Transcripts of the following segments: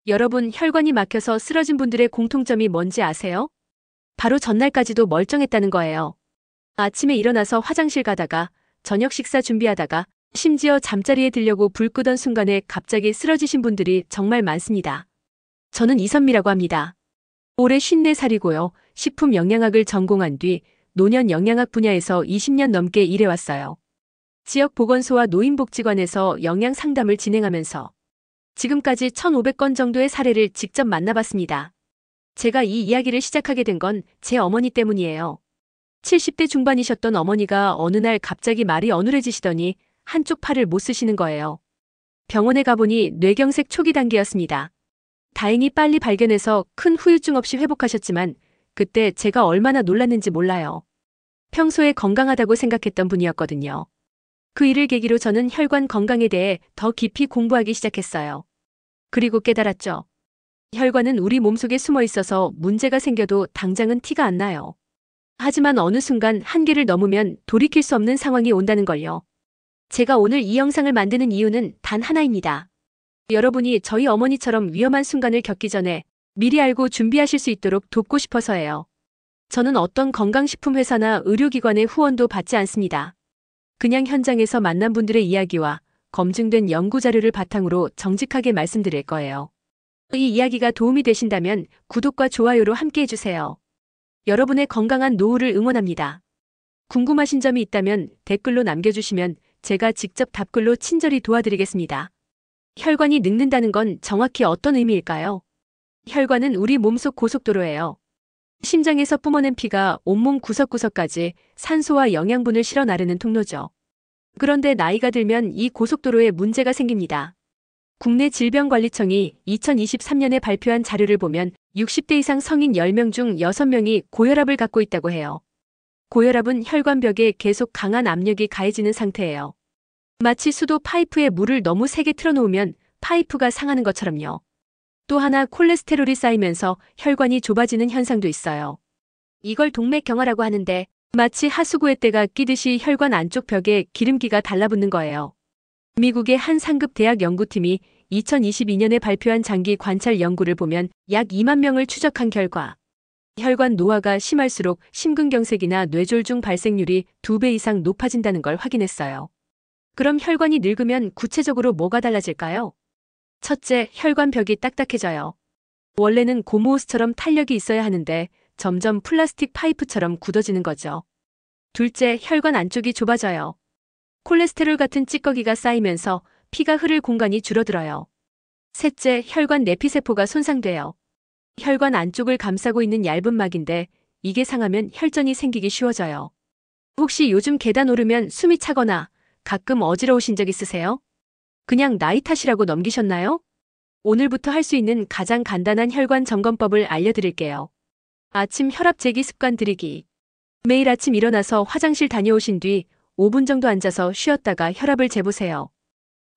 여러분, 혈관이 막혀서 쓰러진 분들의 공통점이 뭔지 아세요? 바로 전날까지도 멀쩡했다는 거예요. 아침에 일어나서 화장실 가다가, 저녁 식사 준비하다가, 심지어 잠자리에 들려고 불 끄던 순간에 갑자기 쓰러지신 분들이 정말 많습니다. 저는 이선미라고 합니다. 올해 54살이고요. 식품 영양학을 전공한 뒤 노년 영양학 분야에서 20년 넘게 일해왔어요. 지역 보건소와 노인복지관에서 영양 상담을 진행하면서 지금까지 1,500건 정도의 사례를 직접 만나봤습니다. 제가 이 이야기를 시작하게 된 건 제 어머니 때문이에요. 70대 중반이셨던 어머니가 어느 날 갑자기 말이 어눌해지시더니 한쪽 팔을 못 쓰시는 거예요. 병원에 가보니 뇌경색 초기 단계였습니다. 다행히 빨리 발견해서 큰 후유증 없이 회복하셨지만 그때 제가 얼마나 놀랐는지 몰라요. 평소에 건강하다고 생각했던 분이었거든요. 그 일을 계기로 저는 혈관 건강에 대해 더 깊이 공부하기 시작했어요. 그리고 깨달았죠. 혈관은 우리 몸속에 숨어 있어서 문제가 생겨도 당장은 티가 안 나요. 하지만 어느 순간 한계를 넘으면 돌이킬 수 없는 상황이 온다는 걸요. 제가 오늘 이 영상을 만드는 이유는 단 하나입니다. 여러분이 저희 어머니처럼 위험한 순간을 겪기 전에 미리 알고 준비하실 수 있도록 돕고 싶어서예요. 저는 어떤 건강식품 회사나 의료기관의 후원도 받지 않습니다. 그냥 현장에서 만난 분들의 이야기와 검증된 연구자료를 바탕으로 정직하게 말씀드릴 거예요. 이 이야기가 도움이 되신다면 구독과 좋아요로 함께 해주세요. 여러분의 건강한 노후를 응원합니다. 궁금하신 점이 있다면 댓글로 남겨주시면 제가 직접 답글로 친절히 도와드리겠습니다. 혈관이 늙는다는 건 정확히 어떤 의미일까요? 혈관은 우리 몸속 고속도로예요. 심장에서 뿜어낸 피가 온몸 구석구석까지 산소와 영양분을 실어 나르는 통로죠. 그런데 나이가 들면 이 고속도로에 문제가 생깁니다. 국내 질병관리청이 2023년에 발표한 자료를 보면 60대 이상 성인 10명 중 6명이 고혈압을 갖고 있다고 해요. 고혈압은 혈관벽에 계속 강한 압력이 가해지는 상태예요. 마치 수도 파이프에 물을 너무 세게 틀어놓으면 파이프가 상하는 것처럼요. 또 하나 콜레스테롤이 쌓이면서 혈관이 좁아지는 현상도 있어요. 이걸 동맥경화라고 하는데 마치 하수구에 때가 끼듯이 혈관 안쪽 벽에 기름기가 달라붙는 거예요. 미국의 한 상급 대학 연구팀이 2022년에 발표한 장기 관찰 연구를 보면 약 2만 명을 추적한 결과 혈관 노화가 심할수록 심근경색이나 뇌졸중 발생률이 2배 이상 높아진다는 걸 확인했어요. 그럼 혈관이 늙으면 구체적으로 뭐가 달라질까요? 첫째, 혈관벽이 딱딱해져요. 원래는 고무호스처럼 탄력이 있어야 하는데 점점 플라스틱 파이프처럼 굳어지는 거죠. 둘째, 혈관 안쪽이 좁아져요. 콜레스테롤 같은 찌꺼기가 쌓이면서 피가 흐를 공간이 줄어들어요. 셋째, 혈관 내피세포가 손상돼요. 혈관 안쪽을 감싸고 있는 얇은 막인데 이게 상하면 혈전이 생기기 쉬워져요. 혹시 요즘 계단 오르면 숨이 차거나 가끔 어지러우신 적 있으세요? 그냥 나이 탓이라고 넘기셨나요? 오늘부터 할 수 있는 가장 간단한 혈관 점검법을 알려드릴게요. 아침 혈압 재기 습관 들이기. 매일 아침 일어나서 화장실 다녀오신 뒤 5분 정도 앉아서 쉬었다가 혈압을 재보세요.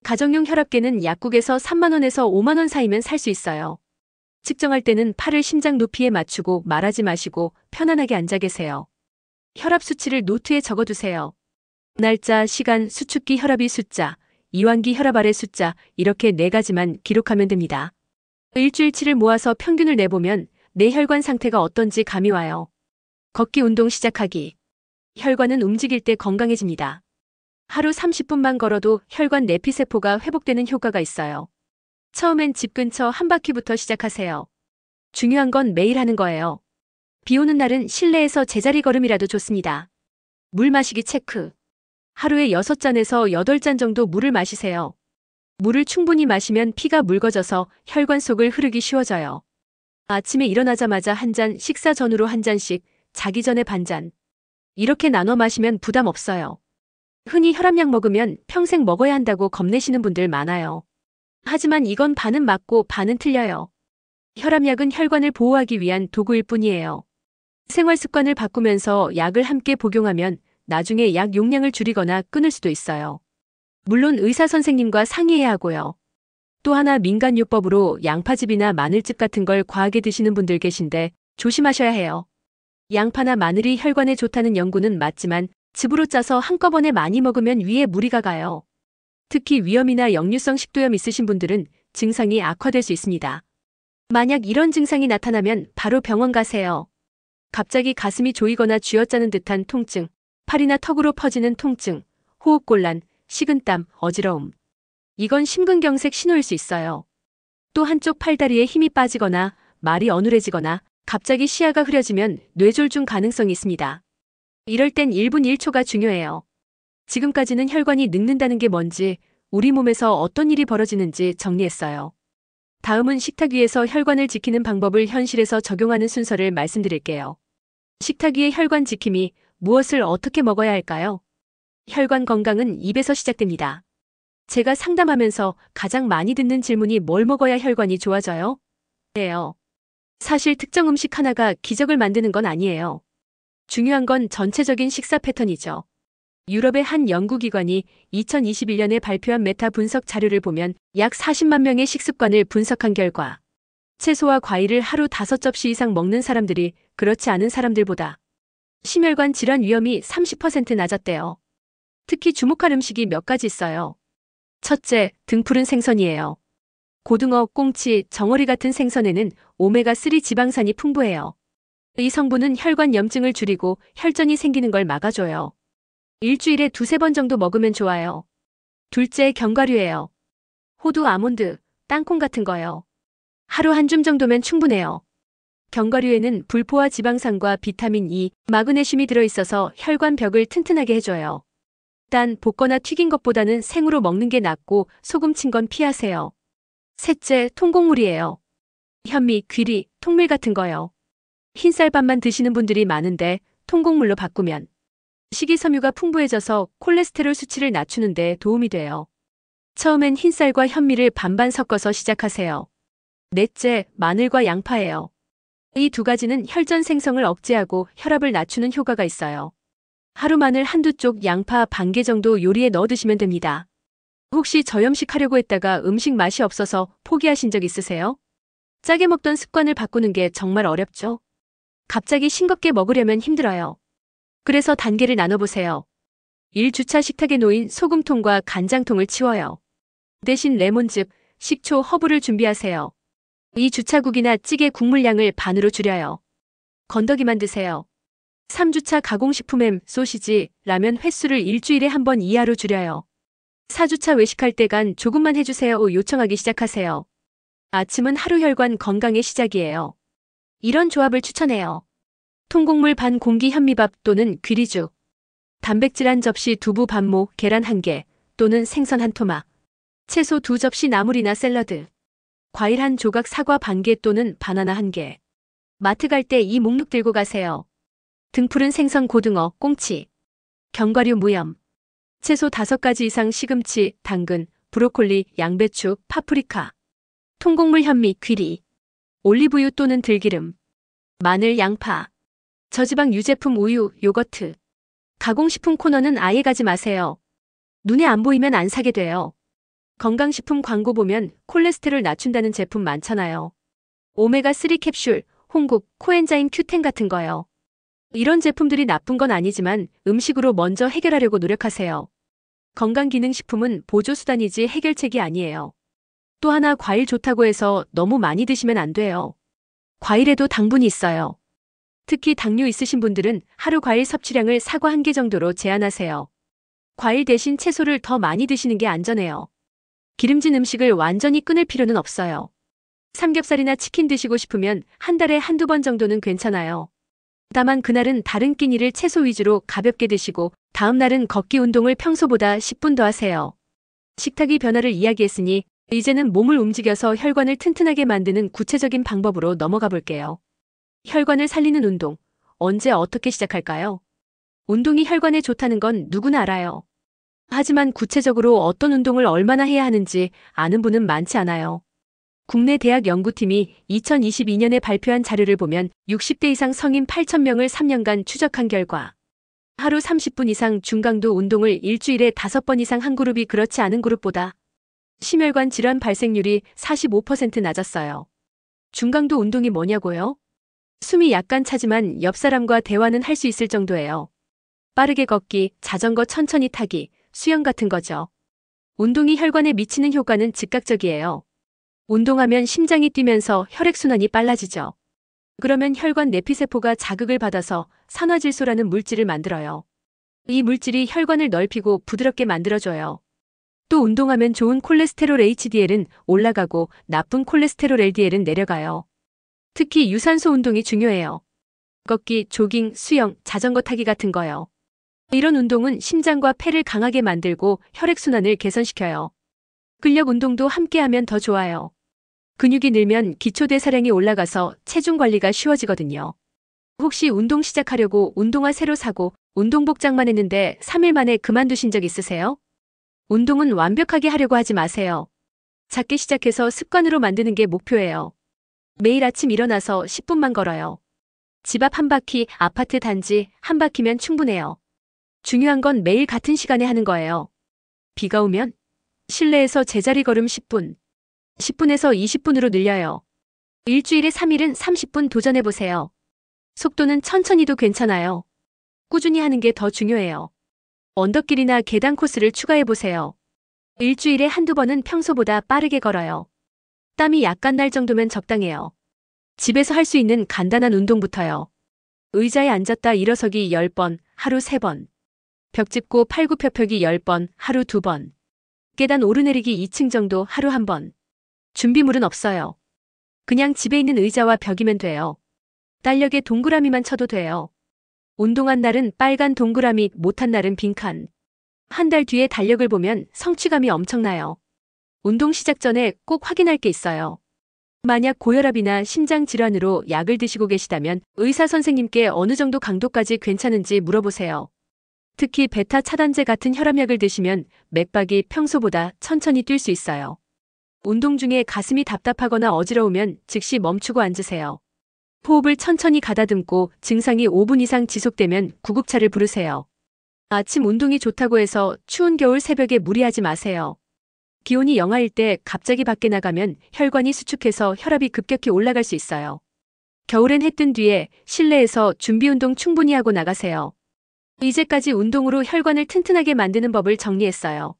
가정용 혈압계는 약국에서 3만 원에서 5만 원 사이면 살 수 있어요. 측정할 때는 팔을 심장 높이에 맞추고 말하지 마시고 편안하게 앉아 계세요. 혈압 수치를 노트에 적어두세요. 날짜, 시간, 수축기 혈압이 숫자, 이완기 혈압 아래 숫자 이렇게 4가지만 기록하면 됩니다. 일주일치를 모아서 평균을 내보면 내 혈관 상태가 어떤지 감이 와요. 걷기 운동 시작하기. 혈관은 움직일 때 건강해집니다. 하루 30분만 걸어도 혈관 내피세포가 회복되는 효과가 있어요. 처음엔 집 근처 한 바퀴부터 시작하세요. 중요한 건 매일 하는 거예요. 비 오는 날은 실내에서 제자리 걸음이라도 좋습니다. 물 마시기 체크. 하루에 6잔에서 8잔 정도 물을 마시세요. 물을 충분히 마시면 피가 묽어져서 혈관 속을 흐르기 쉬워져요. 아침에 일어나자마자 한 잔, 식사 전후로 한 잔씩, 자기 전에 반잔. 이렇게 나눠 마시면 부담 없어요. 흔히 혈압약 먹으면 평생 먹어야 한다고 겁내시는 분들 많아요. 하지만 이건 반은 맞고 반은 틀려요. 혈압약은 혈관을 보호하기 위한 도구일 뿐이에요. 생활 습관을 바꾸면서 약을 함께 복용하면 나중에 약 용량을 줄이거나 끊을 수도 있어요. 물론 의사 선생님과 상의해야 하고요. 또 하나 민간요법으로 양파즙이나 마늘즙 같은 걸 과하게 드시는 분들 계신데 조심하셔야 해요. 양파나 마늘이 혈관에 좋다는 연구는 맞지만 즙으로 짜서 한꺼번에 많이 먹으면 위에 무리가 가요. 특히 위염이나 역류성 식도염 있으신 분들은 증상이 악화될 수 있습니다. 만약 이런 증상이 나타나면 바로 병원 가세요. 갑자기 가슴이 조이거나 쥐어짜는 듯한 통증, 팔이나 턱으로 퍼지는 통증, 호흡곤란, 식은땀, 어지러움. 이건 심근경색 신호일 수 있어요. 또 한쪽 팔다리에 힘이 빠지거나 말이 어눌해지거나 갑자기 시야가 흐려지면 뇌졸중 가능성이 있습니다. 이럴 땐 1분 1초가 중요해요. 지금까지는 혈관이 늙는다는 게 뭔지, 우리 몸에서 어떤 일이 벌어지는지 정리했어요. 다음은 식탁 위에서 혈관을 지키는 방법을 현실에서 적용하는 순서를 말씀드릴게요. 식탁 위의 혈관 지킴이, 무엇을 어떻게 먹어야 할까요? 혈관 건강은 입에서 시작됩니다. 제가 상담하면서 가장 많이 듣는 질문이 뭘 먹어야 혈관이 좋아져요? 예요. 사실 특정 음식 하나가 기적을 만드는 건 아니에요. 중요한 건 전체적인 식사 패턴이죠. 유럽의 한 연구기관이 2021년에 발표한 메타 분석 자료를 보면 약 40만 명의 식습관을 분석한 결과 채소와 과일을 하루 5접시 이상 먹는 사람들이 그렇지 않은 사람들보다 심혈관 질환 위험이 30% 낮았대요. 특히 주목할 음식이 몇 가지 있어요. 첫째, 등푸른 생선이에요. 고등어, 꽁치, 정어리 같은 생선에는 오메가3 지방산이 풍부해요. 이 성분은 혈관 염증을 줄이고 혈전이 생기는 걸 막아줘요. 일주일에 2~3번 정도 먹으면 좋아요. 둘째, 견과류예요. 호두, 아몬드, 땅콩 같은 거요. 하루 한 줌 정도면 충분해요. 견과류에는 불포화 지방산과 비타민 E, 마그네슘이 들어있어서 혈관 벽을 튼튼하게 해줘요. 단 볶거나 튀긴 것보다는 생으로 먹는 게 낫고 소금 친 건 피하세요. 셋째, 통곡물이에요. 현미, 귀리, 통밀 같은 거요. 흰쌀밥만 드시는 분들이 많은데 통곡물로 바꾸면 식이섬유가 풍부해져서 콜레스테롤 수치를 낮추는 데 도움이 돼요. 처음엔 흰쌀과 현미를 반반 섞어서 시작하세요. 넷째, 마늘과 양파예요. 이 두 가지는 혈전 생성을 억제하고 혈압을 낮추는 효과가 있어요. 하루 마늘 한두 쪽, 양파 반 개 정도 요리에 넣어 드시면 됩니다. 혹시 저염식하려고 했다가 음식 맛이 없어서 포기하신 적 있으세요? 짜게 먹던 습관을 바꾸는 게 정말 어렵죠? 갑자기 싱겁게 먹으려면 힘들어요. 그래서 단계를 나눠보세요. 1주차 식탁에 놓인 소금통과 간장통을 치워요. 대신 레몬즙, 식초, 허브를 준비하세요. 2주차 국이나 찌개 국물 양을 반으로 줄여요. 건더기만 드세요. 3주차 가공식품 햄, 소시지, 라면 횟수를 일주일에 한 번 이하로 줄여요. 4주차 외식할 때 간 조금만 해주세요 요청하기 시작하세요. 아침은 하루 혈관 건강의 시작이에요. 이런 조합을 추천해요. 통곡물 반 공기 현미밥 또는 귀리죽. 단백질 한 접시 두부 반모, 계란 1개 또는 생선 한 토막. 채소 2접시 나물이나 샐러드. 과일 한 조각 사과 반 개 또는 바나나 1개. 마트 갈 때 이 목록 들고 가세요. 등푸른 생선 고등어, 꽁치. 견과류 무염. 채소 5가지 이상 시금치, 당근, 브로콜리, 양배추, 파프리카. 통곡물 현미, 귀리. 올리브유 또는 들기름. 마늘, 양파. 저지방 유제품 우유, 요거트. 가공식품 코너는 아예 가지 마세요. 눈에 안 보이면 안 사게 돼요. 건강식품 광고 보면 콜레스테롤 낮춘다는 제품 많잖아요. 오메가3 캡슐, 홍국, 코엔자임 Q10 같은 거요. 이런 제품들이 나쁜 건 아니지만 음식으로 먼저 해결하려고 노력하세요. 건강기능식품은 보조수단이지 해결책이 아니에요. 또 하나 과일 좋다고 해서 너무 많이 드시면 안 돼요. 과일에도 당분이 있어요. 특히 당뇨 있으신 분들은 하루 과일 섭취량을 사과 1개 정도로 제한하세요. 과일 대신 채소를 더 많이 드시는 게 안전해요. 기름진 음식을 완전히 끊을 필요는 없어요. 삼겹살이나 치킨 드시고 싶으면 한 달에 한두 번 정도는 괜찮아요. 다만 그날은 다른 끼니를 채소 위주로 가볍게 드시고 다음 날은 걷기 운동을 평소보다 10분 더 하세요. 식탁의 변화를 이야기했으니 이제는 몸을 움직여서 혈관을 튼튼하게 만드는 구체적인 방법으로 넘어가 볼게요. 혈관을 살리는 운동. 언제 어떻게 시작할까요? 운동이 혈관에 좋다는 건 누구나 알아요. 하지만 구체적으로 어떤 운동을 얼마나 해야 하는지 아는 분은 많지 않아요. 국내 대학 연구팀이 2022년에 발표한 자료를 보면 60대 이상 성인 8,000명을 3년간 추적한 결과 하루 30분 이상 중강도 운동을 일주일에 5번 이상 한 그룹이 그렇지 않은 그룹보다 심혈관 질환 발생률이 45% 낮았어요. 중강도 운동이 뭐냐고요? 숨이 약간 차지만 옆 사람과 대화는 할 수 있을 정도예요. 빠르게 걷기, 자전거 천천히 타기, 수영 같은 거죠. 운동이 혈관에 미치는 효과는 즉각적이에요. 운동하면 심장이 뛰면서 혈액순환이 빨라지죠. 그러면 혈관 내피세포가 자극을 받아서 산화질소라는 물질을 만들어요. 이 물질이 혈관을 넓히고 부드럽게 만들어줘요. 또 운동하면 좋은 콜레스테롤 HDL은 올라가고 나쁜 콜레스테롤 LDL은 내려가요. 특히 유산소 운동이 중요해요. 걷기, 조깅, 수영, 자전거 타기 같은 거요. 이런 운동은 심장과 폐를 강하게 만들고 혈액순환을 개선시켜요. 근력 운동도 함께하면 더 좋아요. 근육이 늘면 기초대사량이 올라가서 체중 관리가 쉬워지거든요. 혹시 운동 시작하려고 운동화 새로 사고 운동복장만 했는데 3일 만에 그만두신 적 있으세요? 운동은 완벽하게 하려고 하지 마세요. 작게 시작해서 습관으로 만드는 게 목표예요. 매일 아침 일어나서 10분만 걸어요. 집 앞 한 바퀴, 아파트 단지 한 바퀴면 충분해요. 중요한 건 매일 같은 시간에 하는 거예요. 비가 오면 실내에서 제자리 걸음 10분, 10분에서 20분으로 늘려요. 일주일에 3일은 30분 도전해보세요. 속도는 천천히도 괜찮아요. 꾸준히 하는 게 더 중요해요. 언덕길이나 계단 코스를 추가해보세요. 일주일에 한두 번은 평소보다 빠르게 걸어요. 땀이 약간 날 정도면 적당해요. 집에서 할 수 있는 간단한 운동부터요. 의자에 앉았다 일어서기 10번, 하루 3번. 벽 짚고 팔굽혀펴기 10번, 하루 2번. 계단 오르내리기 2층 정도 하루 1번. 준비물은 없어요. 그냥 집에 있는 의자와 벽이면 돼요. 달력에 동그라미만 쳐도 돼요. 운동한 날은 빨간 동그라미, 못한 날은 빈칸. 한 달 뒤에 달력을 보면 성취감이 엄청나요. 운동 시작 전에 꼭 확인할 게 있어요. 만약 고혈압이나 심장 질환으로 약을 드시고 계시다면 의사 선생님께 어느 정도 강도까지 괜찮은지 물어보세요. 특히 베타 차단제 같은 혈압약을 드시면 맥박이 평소보다 천천히 뛸 수 있어요. 운동 중에 가슴이 답답하거나 어지러우면 즉시 멈추고 앉으세요. 호흡을 천천히 가다듬고 증상이 5분 이상 지속되면 구급차를 부르세요. 아침 운동이 좋다고 해서 추운 겨울 새벽에 무리하지 마세요. 기온이 영하일 때 갑자기 밖에 나가면 혈관이 수축해서 혈압이 급격히 올라갈 수 있어요. 겨울엔 해 뜬 뒤에 실내에서 준비 운동 충분히 하고 나가세요. 이제까지 운동으로 혈관을 튼튼하게 만드는 법을 정리했어요.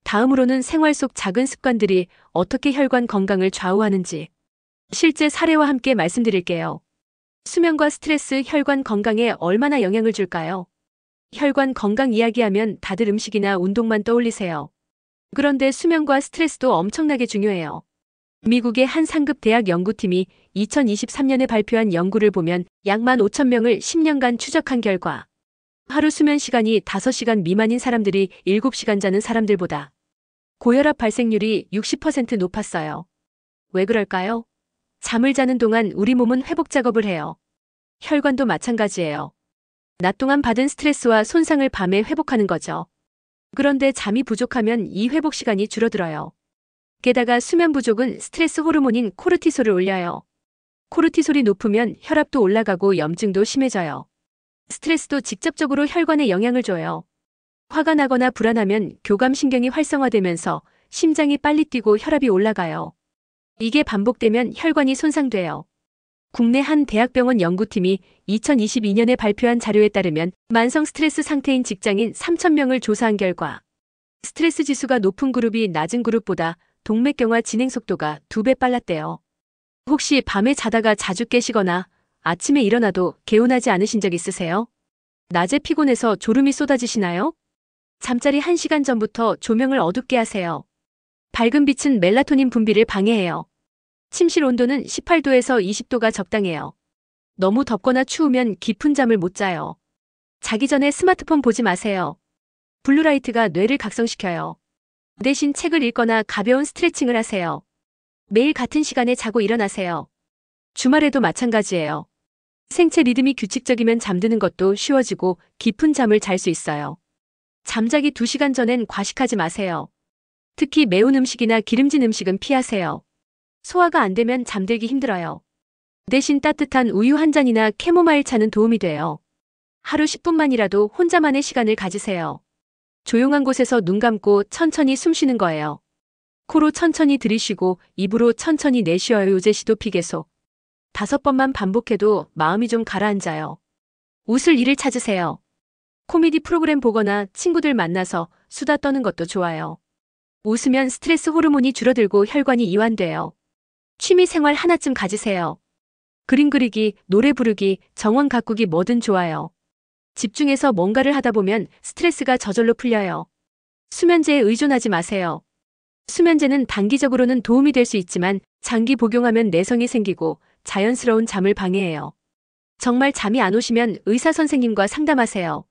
다음으로는 생활 속 작은 습관들이 어떻게 혈관 건강을 좌우하는지 실제 사례와 함께 말씀드릴게요. 수면과 스트레스 혈관 건강에 얼마나 영향을 줄까요? 혈관 건강 이야기하면 다들 음식이나 운동만 떠올리세요. 그런데 수면과 스트레스도 엄청나게 중요해요. 미국의 한 상급 대학 연구팀이 2023년에 발표한 연구를 보면 약 15,000명을 10년간 추적한 결과 하루 수면 시간이 5시간 미만인 사람들이 7시간 자는 사람들보다 고혈압 발생률이 60% 높았어요. 왜 그럴까요? 잠을 자는 동안 우리 몸은 회복 작업을 해요. 혈관도 마찬가지예요. 낮 동안 받은 스트레스와 손상을 밤에 회복하는 거죠. 그런데 잠이 부족하면 이 회복 시간이 줄어들어요. 게다가 수면 부족은 스트레스 호르몬인 코르티솔을 올려요. 코르티솔이 높으면 혈압도 올라가고 염증도 심해져요. 스트레스도 직접적으로 혈관에 영향을 줘요. 화가 나거나 불안하면 교감신경이 활성화되면서 심장이 빨리 뛰고 혈압이 올라가요. 이게 반복되면 혈관이 손상돼요. 국내 한 대학병원 연구팀이 2022년에 발표한 자료에 따르면 만성 스트레스 상태인 직장인 3,000명을 조사한 결과 스트레스 지수가 높은 그룹이 낮은 그룹보다 동맥경화 진행 속도가 2배 빨랐대요. 혹시 밤에 자다가 자주 깨시거나 아침에 일어나도 개운하지 않으신 적 있으세요? 낮에 피곤해서 졸음이 쏟아지시나요? 잠자리 1시간 전부터 조명을 어둡게 하세요. 밝은 빛은 멜라토닌 분비를 방해해요. 침실 온도는 18도에서 20도가 적당해요. 너무 덥거나 추우면 깊은 잠을 못 자요. 자기 전에 스마트폰 보지 마세요. 블루라이트가 뇌를 각성시켜요. 대신 책을 읽거나 가벼운 스트레칭을 하세요. 매일 같은 시간에 자고 일어나세요. 주말에도 마찬가지예요. 생체 리듬이 규칙적이면 잠드는 것도 쉬워지고 깊은 잠을 잘 수 있어요. 잠자기 2시간 전엔 과식하지 마세요. 특히 매운 음식이나 기름진 음식은 피하세요. 소화가 안 되면 잠들기 힘들어요. 대신 따뜻한 우유 한 잔이나 캐모마일 차는 도움이 돼요. 하루 10분만이라도 혼자만의 시간을 가지세요. 조용한 곳에서 눈 감고 천천히 숨 쉬는 거예요. 코로 천천히 들이쉬고 입으로 천천히 내쉬어요. 요제시도 피계속. 5번만 반복해도 마음이 좀 가라앉아요. 웃을 일을 찾으세요. 코미디 프로그램 보거나 친구들 만나서 수다 떠는 것도 좋아요. 웃으면 스트레스 호르몬이 줄어들고 혈관이 이완돼요. 취미 생활 하나쯤 가지세요. 그림 그리기, 노래 부르기, 정원 가꾸기 뭐든 좋아요. 집중해서 뭔가를 하다 보면 스트레스가 저절로 풀려요. 수면제에 의존하지 마세요. 수면제는 단기적으로는 도움이 될 수 있지만 장기 복용하면 내성이 생기고 자연스러운 잠을 방해해요. 정말 잠이 안 오시면 의사 선생님과 상담하세요.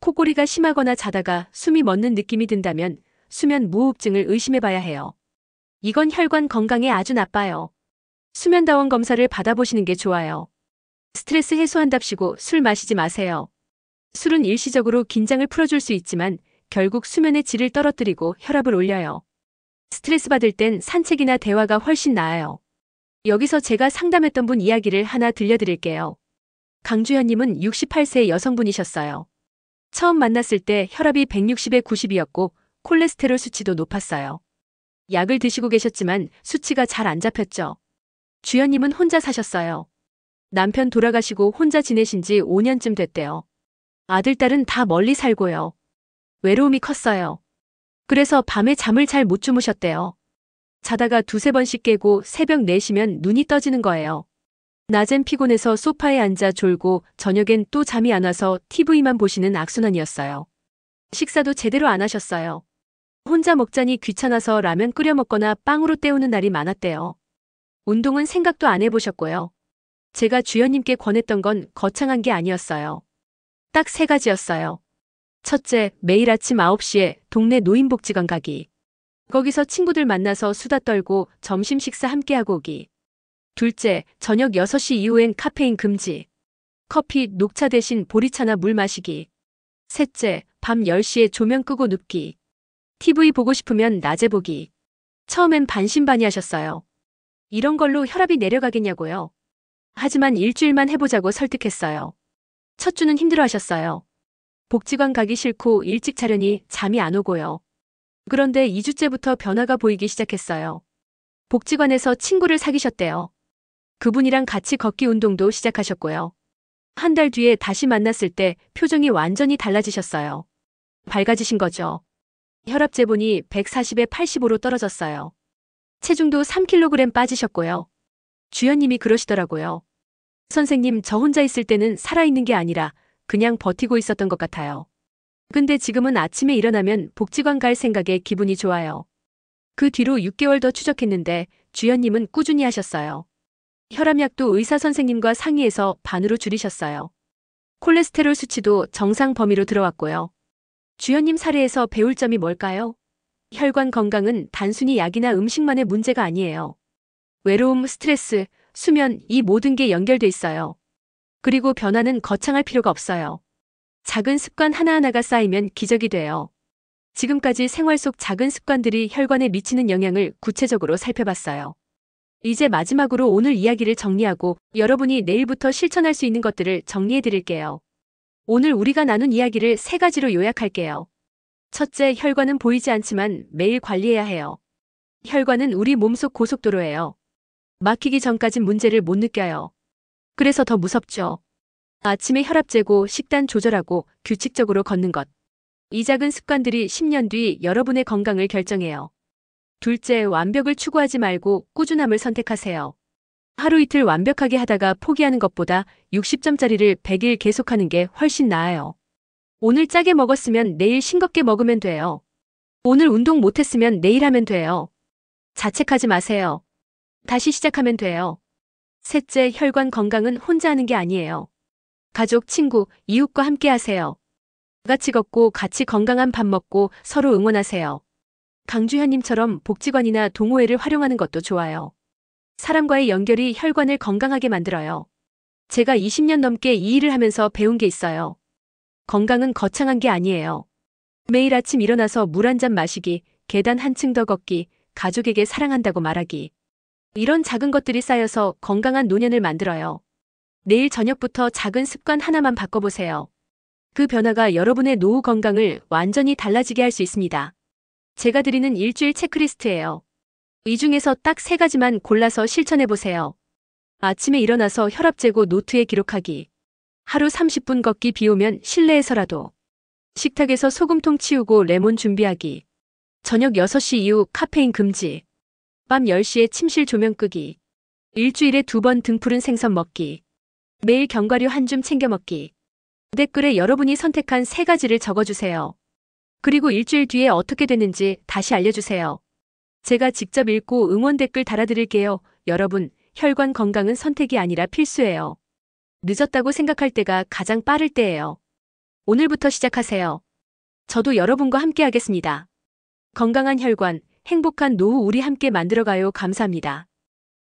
코골이가 심하거나 자다가 숨이 멎는 느낌이 든다면 수면 무호흡증을 의심해 봐야 해요. 이건 혈관 건강에 아주 나빠요. 수면다원 검사를 받아보시는 게 좋아요. 스트레스 해소한답시고 술 마시지 마세요. 술은 일시적으로 긴장을 풀어줄 수 있지만 결국 수면의 질을 떨어뜨리고 혈압을 올려요. 스트레스 받을 땐 산책이나 대화가 훨씬 나아요. 여기서 제가 상담했던 분 이야기를 하나 들려드릴게요. 강주현님은 68세 여성분이셨어요. 처음 만났을 때 혈압이 160에 90이었고 콜레스테롤 수치도 높았어요. 약을 드시고 계셨지만 수치가 잘 안 잡혔죠. 주현님은 혼자 사셨어요. 남편 돌아가시고 혼자 지내신 지 5년쯤 됐대요. 아들, 딸은 다 멀리 살고요. 외로움이 컸어요. 그래서 밤에 잠을 잘 못 주무셨대요. 자다가 두세 번씩 깨고 새벽 4시면 눈이 떠지는 거예요. 낮엔 피곤해서 소파에 앉아 졸고 저녁엔 또 잠이 안 와서 TV만 보시는 악순환이었어요. 식사도 제대로 안 하셨어요. 혼자 먹자니 귀찮아서 라면 끓여 먹거나 빵으로 때우는 날이 많았대요. 운동은 생각도 안 해보셨고요. 제가 주연님께 권했던 건 거창한 게 아니었어요. 딱 3가지였어요. 첫째, 매일 아침 9시에 동네 노인복지관 가기. 거기서 친구들 만나서 수다 떨고 점심 식사 함께하고 오기. 둘째, 저녁 6시 이후엔 카페인 금지. 커피, 녹차 대신 보리차나 물 마시기. 셋째, 밤 10시에 조명 끄고 눕기. TV 보고 싶으면 낮에 보기. 처음엔 반신반의하셨어요. 이런 걸로 혈압이 내려가겠냐고요. 하지만 일주일만 해보자고 설득했어요. 첫 주는 힘들어하셨어요. 복지관 가기 싫고 일찍 자려니 잠이 안 오고요. 그런데 2주째부터 변화가 보이기 시작했어요. 복지관에서 친구를 사귀셨대요. 그분이랑 같이 걷기 운동도 시작하셨고요. 한 달 뒤에 다시 만났을 때 표정이 완전히 달라지셨어요. 밝아지신 거죠. 혈압 재보니 140에 85로 떨어졌어요. 체중도 3kg 빠지셨고요. 주연님이 그러시더라고요. 선생님, 저 혼자 있을 때는 살아있는 게 아니라 그냥 버티고 있었던 것 같아요. 근데 지금은 아침에 일어나면 복지관 갈 생각에 기분이 좋아요. 그 뒤로 6개월 더 추적했는데 주연님은 꾸준히 하셨어요. 혈압약도 의사 선생님과 상의해서 반으로 줄이셨어요. 콜레스테롤 수치도 정상 범위로 들어왔고요. 주연님 사례에서 배울 점이 뭘까요? 혈관 건강은 단순히 약이나 음식만의 문제가 아니에요. 외로움, 스트레스, 수면, 이 모든 게 연결돼 있어요. 그리고 변화는 거창할 필요가 없어요. 작은 습관 하나하나가 쌓이면 기적이 돼요. 지금까지 생활 속 작은 습관들이 혈관에 미치는 영향을 구체적으로 살펴봤어요. 이제 마지막으로 오늘 이야기를 정리하고 여러분이 내일부터 실천할 수 있는 것들을 정리해 드릴게요. 오늘 우리가 나눈 이야기를 3가지로 요약할게요. 첫째, 혈관은 보이지 않지만 매일 관리해야 해요. 혈관은 우리 몸속 고속도로예요. 막히기 전까진 문제를 못 느껴요. 그래서 더 무섭죠. 아침에 혈압 재고 식단 조절하고 규칙적으로 걷는 것. 이 작은 습관들이 10년 뒤 여러분의 건강을 결정해요. 둘째, 완벽을 추구하지 말고 꾸준함을 선택하세요. 하루 이틀 완벽하게 하다가 포기하는 것보다 60점짜리를 100일 계속하는 게 훨씬 나아요. 오늘 짜게 먹었으면 내일 싱겁게 먹으면 돼요. 오늘 운동 못했으면 내일 하면 돼요. 자책하지 마세요. 다시 시작하면 돼요. 셋째, 혈관 건강은 혼자 하는 게 아니에요. 가족, 친구, 이웃과 함께 하세요. 같이 걷고 같이 건강한 밥 먹고 서로 응원하세요. 강주현님처럼 복지관이나 동호회를 활용하는 것도 좋아요. 사람과의 연결이 혈관을 건강하게 만들어요. 제가 20년 넘게 이 일을 하면서 배운 게 있어요. 건강은 거창한 게 아니에요. 매일 아침 일어나서 물 한 잔 마시기, 계단 한층 더 걷기, 가족에게 사랑한다고 말하기. 이런 작은 것들이 쌓여서 건강한 노년을 만들어요. 내일 저녁부터 작은 습관 하나만 바꿔보세요. 그 변화가 여러분의 노후 건강을 완전히 달라지게 할 수 있습니다. 제가 드리는 일주일 체크리스트예요. 이 중에서 딱 3가지만 골라서 실천해보세요. 아침에 일어나서 혈압 재고 노트에 기록하기. 하루 30분 걷기, 비 오면 실내에서라도. 식탁에서 소금통 치우고 레몬 준비하기. 저녁 6시 이후 카페인 금지. 밤 10시에 침실 조명 끄기. 일주일에 2번 등푸른 생선 먹기. 매일 견과류 한 줌 챙겨 먹기. 댓글에 여러분이 선택한 3가지를 적어주세요. 그리고 일주일 뒤에 어떻게 됐는지 다시 알려주세요. 제가 직접 읽고 응원 댓글 달아드릴게요. 여러분, 혈관 건강은 선택이 아니라 필수예요. 늦었다고 생각할 때가 가장 빠를 때예요. 오늘부터 시작하세요. 저도 여러분과 함께 하겠습니다. 건강한 혈관, 행복한 노후 우리 함께 만들어가요. 감사합니다.